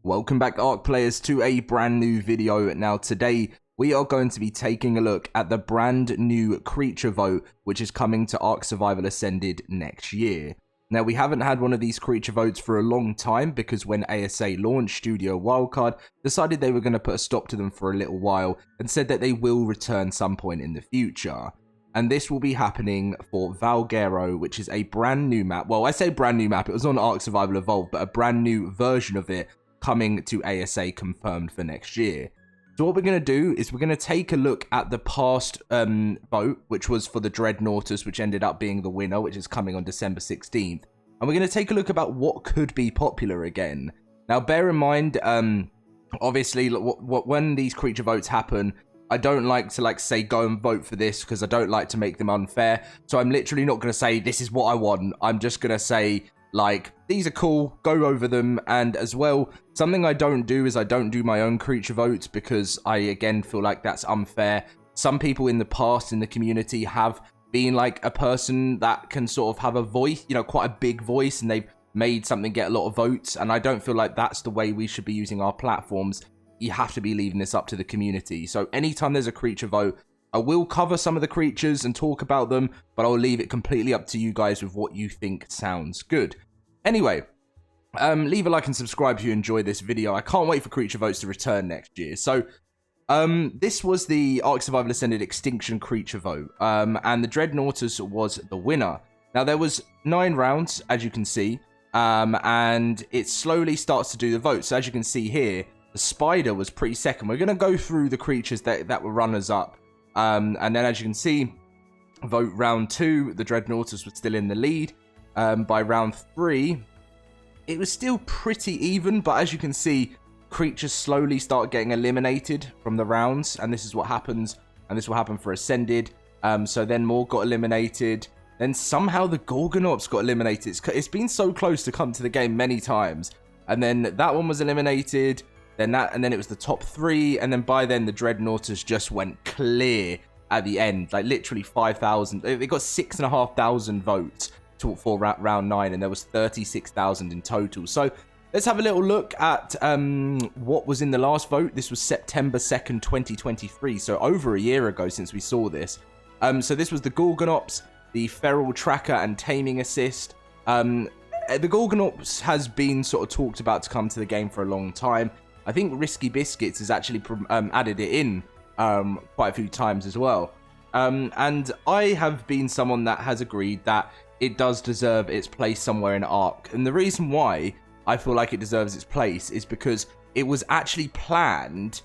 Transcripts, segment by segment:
Welcome back, ARK players, to a brand new video. Now today we are going to be taking a look at the brand new creature vote which is coming to ARK Survival Ascended next year. Now we haven't had one of these creature votes for a long time because when ASA launched, Studio Wildcard decided they were going to put a stop to them for a little while and said that they will return some point in the future. And this will be happening for Valguero, which is a brand new map. Well, I say brand new map, it was on ARK Survival Evolved, but a brand new version of it coming to ASA confirmed for next year. So what we're going to do is we're going to take a look at the past vote, which was for the Dreadnoughtus, which ended up being the winner, which is coming on December 16th. And we're going to take a look about what could be popular again. Now, bear in mind, obviously, when these creature votes happen, I don't like to say go and vote for this because I don't like to make them unfair. So I'm literally not going to say this is what I want. I'm just going to say these are cool, go over them. And as well, something I don't do is I don't do my own creature votes because I again feel like that's unfair. Some people in the past in the community have been like a person that can sort of have a voice, quite a big voice, and they've made something get a lot of votes. And I don't feel like that's the way we should be using our platforms. You have to be leaving this up to the community. So anytime there's a creature vote, I will cover some of the creatures and talk about them, but I'll leave it completely up to you guys with what you think sounds good. Anyway, leave a like and subscribe if you enjoy this video. I can't wait for creature votes to return next year. So this was the ARK Survival Ascended Extinction creature vote, and the Dreadnoughtus was the winner. Now there was 9 rounds, as you can see, and it slowly starts to do the vote. So as you can see here, the spider was pretty second. We're going to go through the creatures that were runners up. And then as you can see, vote round 2, the Dreadnoughtus was still in the lead. By round 3, it was still pretty even. But as you can see, creatures slowly start getting eliminated from the rounds. And this is what happens. And this will happen for Ascended. So then more got eliminated. Then somehow the Gorgonauts got eliminated. It's been so close to come to the game many times. And then that one was eliminated. Then it was the top 3, and then by then the Dreadnoughtus just went clear at the end, like literally 5,000. They got 6,500 votes for round 9, and there was 36,000 in total. So let's have a little look at what was in the last vote. This was September 2nd, 2023, so over a year ago since we saw this. So this was the Gorgonauts, the Feral Tracker and Taming Assist. The Gorgonauts has been sort of talked about to come to the game for a long time. I think Risky Biscuits has actually added it in quite a few times as well. And I have been someone that has agreed that it does deserve its place somewhere in ARK. And the reason why I feel like it deserves its place is because it was actually planned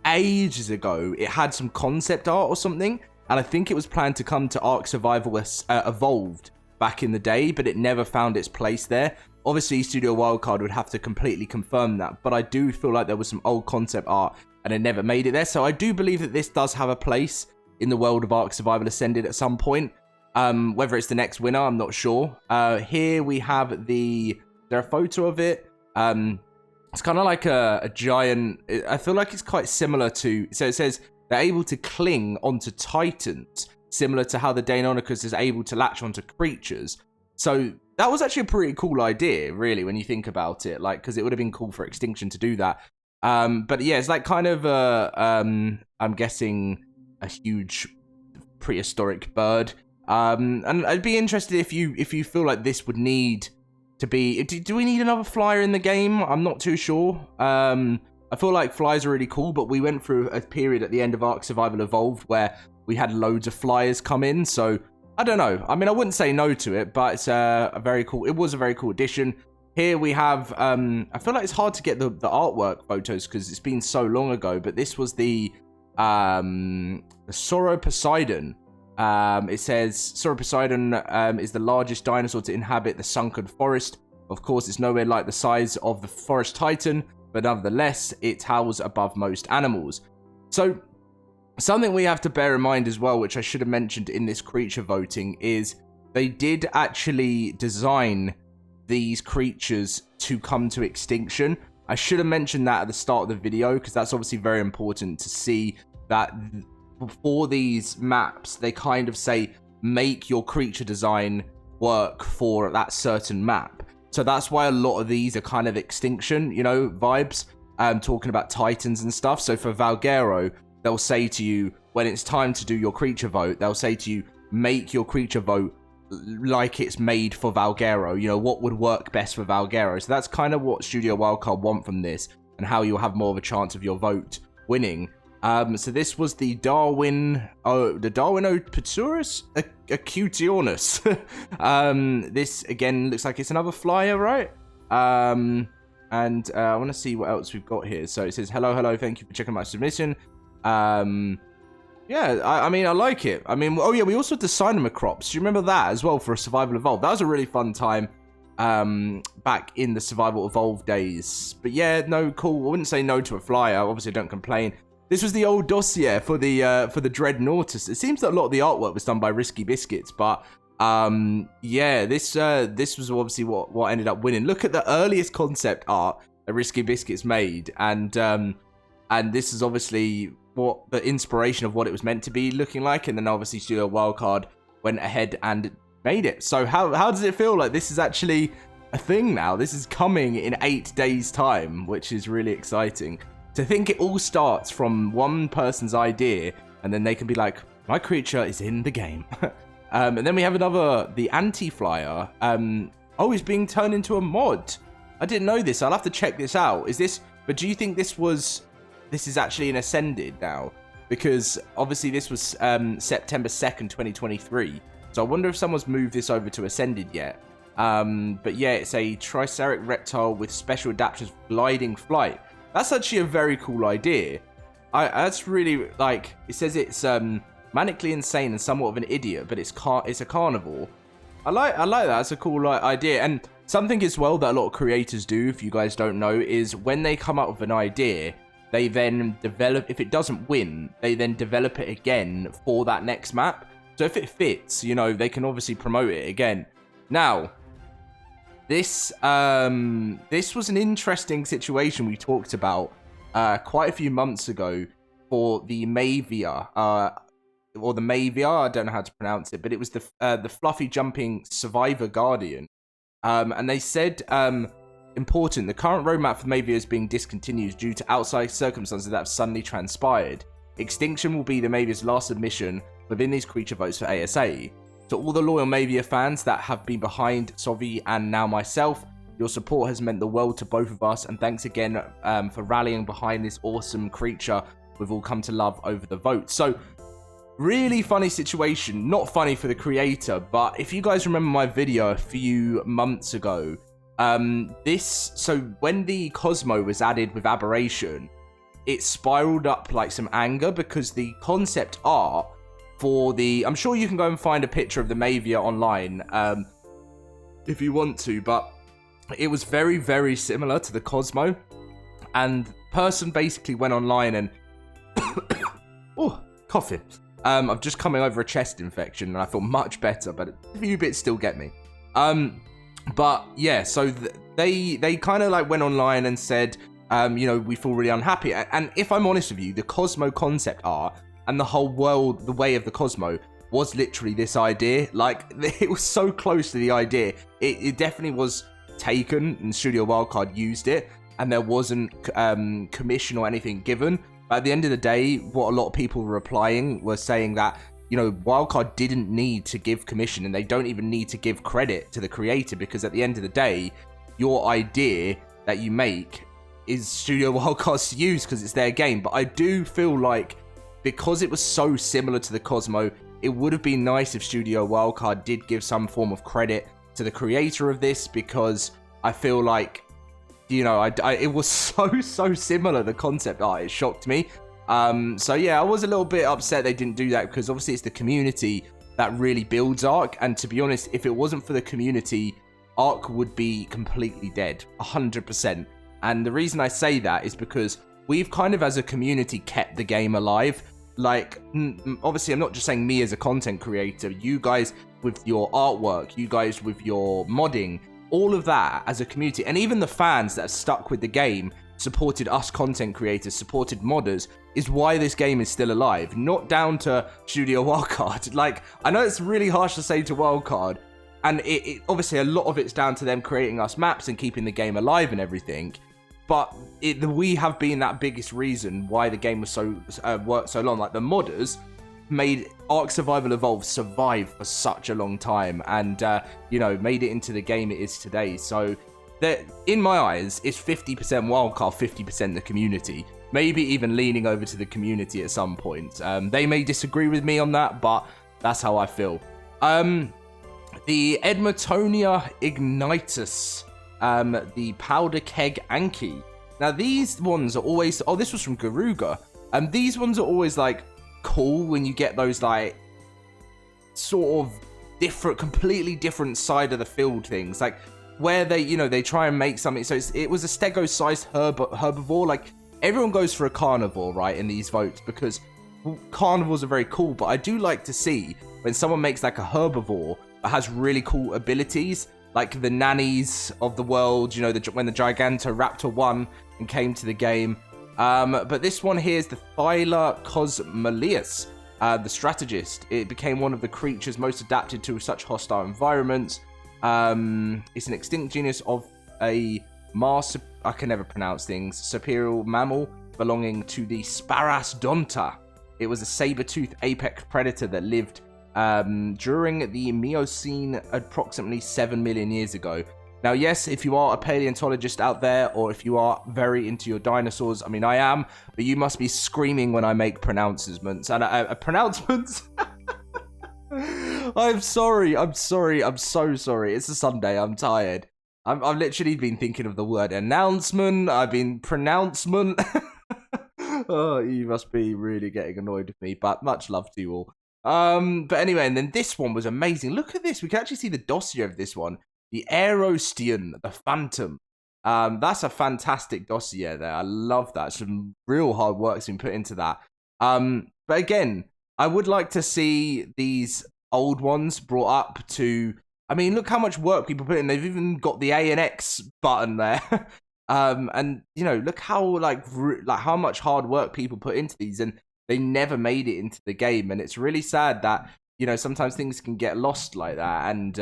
ages ago. It had some concept art or something. And I think it was planned to come to ARK Survival Evolved back in the day, but it never found its place there. Obviously, Studio Wildcard would have to completely confirm that, but I do feel like there was some old concept art and it never made it there. So I do believe that this does have a place in the world of ARK Survival Ascended at some point. Whether it's the next winner, I'm not sure. Here we have is there a photo of it? It's kind of like a giant, I feel like it's quite similar to, so it says they're able to cling onto titans, similar to how the Deinonychus is able to latch onto creatures. So that was actually a pretty cool idea, really, when you think about it, because it would have been cool for Extinction to do that. But yeah, it's like kind of I'm guessing a huge prehistoric bird. And I'd be interested if you feel like this would need to be. Do we need another flyer in the game? I'm not too sure. I feel like flyers are really cool, but we went through a period at the end of ARK Survival Evolved where we had loads of flyers come in, so I don't know. I mean, I wouldn't say no to it, but it's it was a very cool addition. Here we have, I feel like it's hard to get the artwork photos because it's been so long ago, but this was the Sauroposeidon. It says Sauroposeidon is the largest dinosaur to inhabit the sunken forest. Of course, it's nowhere like the size of the forest titan, but nevertheless, it towers above most animals. So something we have to bear in mind as well, which I should have mentioned in this creature voting, is they did actually design these creatures to come to extinction. I should have mentioned that at the start of the video, because that's obviously very important to see that for these maps, they kind of say, make your creature design work for that certain map. So that's why a lot of these are kind of Extinction, you know, vibes, talking about Titans and stuff. So for Valguero, they'll say to you, when it's time to do your creature vote, they'll say to you, make your creature vote like it's made for Valguero. You know, what would work best for Valguero? So that's kind of what Studio Wildcard want from this, and how you'll have more of a chance of your vote winning. So this was the Darwinopithecus Acutionus. This again looks like it's another flyer, right? And I want to see what else we've got here. So it says, hello, thank you for checking my submission. Yeah, I mean, I like it. I mean, oh yeah, we also had the Cinemacrops. Do you remember that as well for a Survival Evolved? That was a really fun time back in the Survival Evolved days. But yeah, no, cool. I wouldn't say no to a flyer. Obviously, I don't complain. This was the old dossier for the Dreadnoughtus. It seems that a lot of the artwork was done by Risky Biscuits, but yeah, this was obviously what ended up winning. Look at the earliest concept art that Risky Biscuits made, and this is obviously what the inspiration of what it was meant to be looking like, and then obviously Studio Wildcard went ahead and made it. So how does it feel like this is actually a thing now? This is coming in 8 days' time, which is really exciting. To think it all starts from one person's idea, and then they can be like, my creature is in the game. And then we have the anti-flyer. Oh, he's being turned into a mod. I didn't know this. I'll have to check this out. But do you think this is actually an Ascended now? Because obviously this was September 2nd, 2023. So I wonder if someone's moved this over to Ascended yet. But yeah, it's a triceric reptile with special adaptations for gliding flight. That's actually a very cool idea. That's really, like, it says it's manically insane and somewhat of an idiot, but it's a carnivore. I like that. That's a cool idea. And something as well that a lot of creators do, if you guys don't know, is when they come up with an idea, they then develop, if it doesn't win, they then develop it again for that next map. So if it fits, you know, they can obviously promote it again. Now, this was an interesting situation we talked about quite a few months ago for the Maevia, or the Maevia, I don't know how to pronounce it, but it was the fluffy jumping survivor guardian. And they said, important, the current roadmap for Maevia is being discontinued due to outside circumstances that have suddenly transpired. Extinction will be the Maevia's last submission within these creature votes for ASA. To all the loyal Maevia fans that have been behind Sovi and now myself, your support has meant the world to both of us, and thanks again for rallying behind this awesome creature we've all come to love over the vote. So, really funny situation. Not funny for the creator, but if you guys remember my video a few months ago, so when the Cosmo was added with Aberration, it spiraled up like some anger because the concept art for I'm sure you can go and find a picture of the Maevia online if you want to, but it was very, very similar to the Cosmo, and the person basically went online and oh, coughing. I'm just coming over a chest infection and I feel much better, but a few bits still get me. But yeah, so they kind of like went online and said, you know, we feel really unhappy. And if I'm honest with you, the Cosmo concept art and the whole world, the way of the Cosmo, was literally this idea. Like, it was so close to the idea. It definitely was taken, and Studio Wildcard used it, and there wasn't commission or anything given. But at the end of the day, what a lot of people were replying were saying that, you know, Wildcard didn't need to give commission, and they don't even need to give credit to the creator, because at the end of the day, your idea that you make is Studio Wildcard's to use because it's their game. But I do feel like, because it was so similar to the Cosmo, it would have been nice if Studio Wildcard did give some form of credit to the creator of this, because I feel like, you know, it was so similar, the concept art. It shocked me. So yeah, I was a little bit upset they didn't do that, because obviously it's the community that really builds ARK, and to be honest, if it wasn't for the community, ARK would be completely dead, 100%. And the reason I say that is because we've kind of, as a community, kept the game alive. Like, obviously, I'm not just saying me as a content creator, you guys with your artwork, you guys with your modding, all of that as a community, and even the fans that have stuck with the game, supported us content creators, supported modders, is why this game is still alive. Not down to Studio Wildcard. Like, I know it's really harsh to say to Wildcard, And obviously a lot of it's down to them creating us maps and keeping the game alive and everything. But we have been that biggest reason why the game was worked so long. Like, the modders made Ark Survival Evolved survive for such a long time, and you know, made it into the game it is today. So that, in my eyes, it's 50% Wildcard, 50% the community. Maybe even leaning over to the community at some point. They may disagree with me on that, but that's how I feel. The Edmontonia Ignitus, the Powder Keg Anki. Now, these ones are always... Oh, this was from Garuga. These ones are always, like, cool when you get those, like, sort of different, completely different side of the field things. Like, where they, you know, they try and make something... So it was a stego-sized herbivore. Like, everyone goes for a carnivore, right, in these votes, because carnivores are very cool. But I do like to see when someone makes, like, a herbivore that has really cool abilities, like the nannies of the world, you know, when the Gigantoraptor won and came to the game. But this one here is the Thyla Cosmoleus, the strategist. It became one of the creatures most adapted to such hostile environments. It's an extinct genus of a I can never pronounce things, superior mammal belonging to the Sparasdonta. It was a saber-toothed apex predator that lived during the Miocene approximately 7 million years ago. Now, yes, if you are a paleontologist out there, or if you are very into your dinosaurs, I mean, I am, but you must be screaming when I make pronouncements. And pronouncements? I'm sorry, I'm so sorry. It's a Sunday, I'm tired. I've literally been thinking of the word announcement, I've been pronouncement. Oh, you must be really getting annoyed with me, but much love to you all. But anyway, and then this one was amazing. Look at this. We can actually see the dossier of this one. The Aerostian, the Phantom. That's a fantastic dossier there. I love that. Some real hard work's been put into that. But again, I would like to see these old ones brought up to... I mean, look how much work people put in. They've even got the A and X button there. And, you know, look how, like how much hard work people put into these. And they never made it into the game, and it's really sad that, you know, sometimes things can get lost like that, and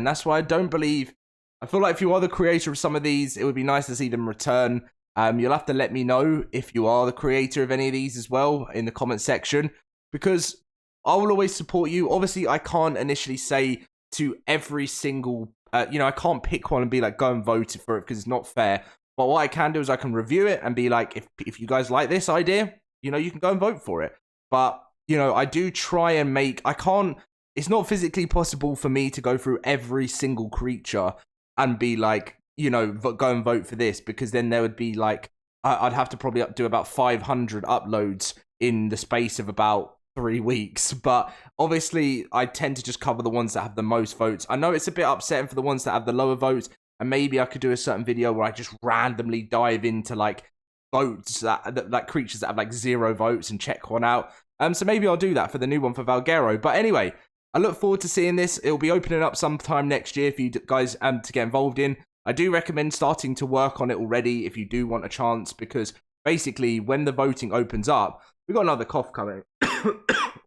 that's why I don't believe... I feel like if you are the creator of some of these, it would be nice to see them return. You'll have to let me know if you are the creator of any of these as well in the comment section, because I will always support you. Obviously, I can't initially say to every single... you know, I can't pick one and be like, go and vote for it, because it's not fair. But what I can do is I can review it and be like, if you guys like this idea, you know, you can go and vote for it. But, you know, I do try and make... I can't... It's not physically possible for me to go through every single creature and be like, you know, go and vote for this, because then there would be like... I'd have to probably do about 500 uploads in the space of about 3 weeks. But obviously, I tend to just cover the ones that have the most votes. I know it's a bit upsetting for the ones that have the lower votes, and maybe I could do a certain video where I just randomly dive into like votes that like creatures that have like 0 votes and check one out. So maybe I'll do that for the new one for Valguero. But anyway, I look forward to seeing this. It'll be opening up sometime next year for you guys to get involved in. I do recommend starting to work on it already if you do want a chance, because basically when the voting opens up, we got another cough coming.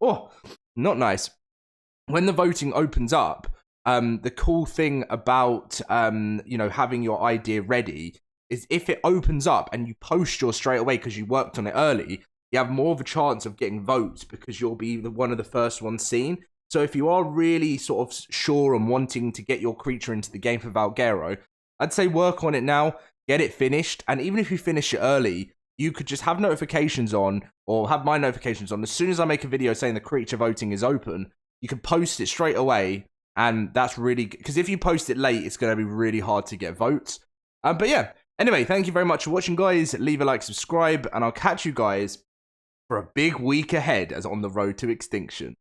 Oh, not nice. When the voting opens up, the cool thing about you know, having your idea ready is if it opens up and you post yours straight away because you worked on it early, you have more of a chance of getting votes because you'll be one of the first ones seen. So if you are really sort of sure and wanting to get your creature into the game for Valguero, I'd say work on it now, get it finished, and even if you finish it early, you could just have notifications on, or have my notifications on. As soon as I make a video saying the creature voting is open, you can post it straight away, and that's really... Because if you post it late, it's going to be really hard to get votes. But yeah, anyway, thank you very much for watching, guys. Leave a like, subscribe, and I'll catch you guys for a big week ahead as on the road to extinction.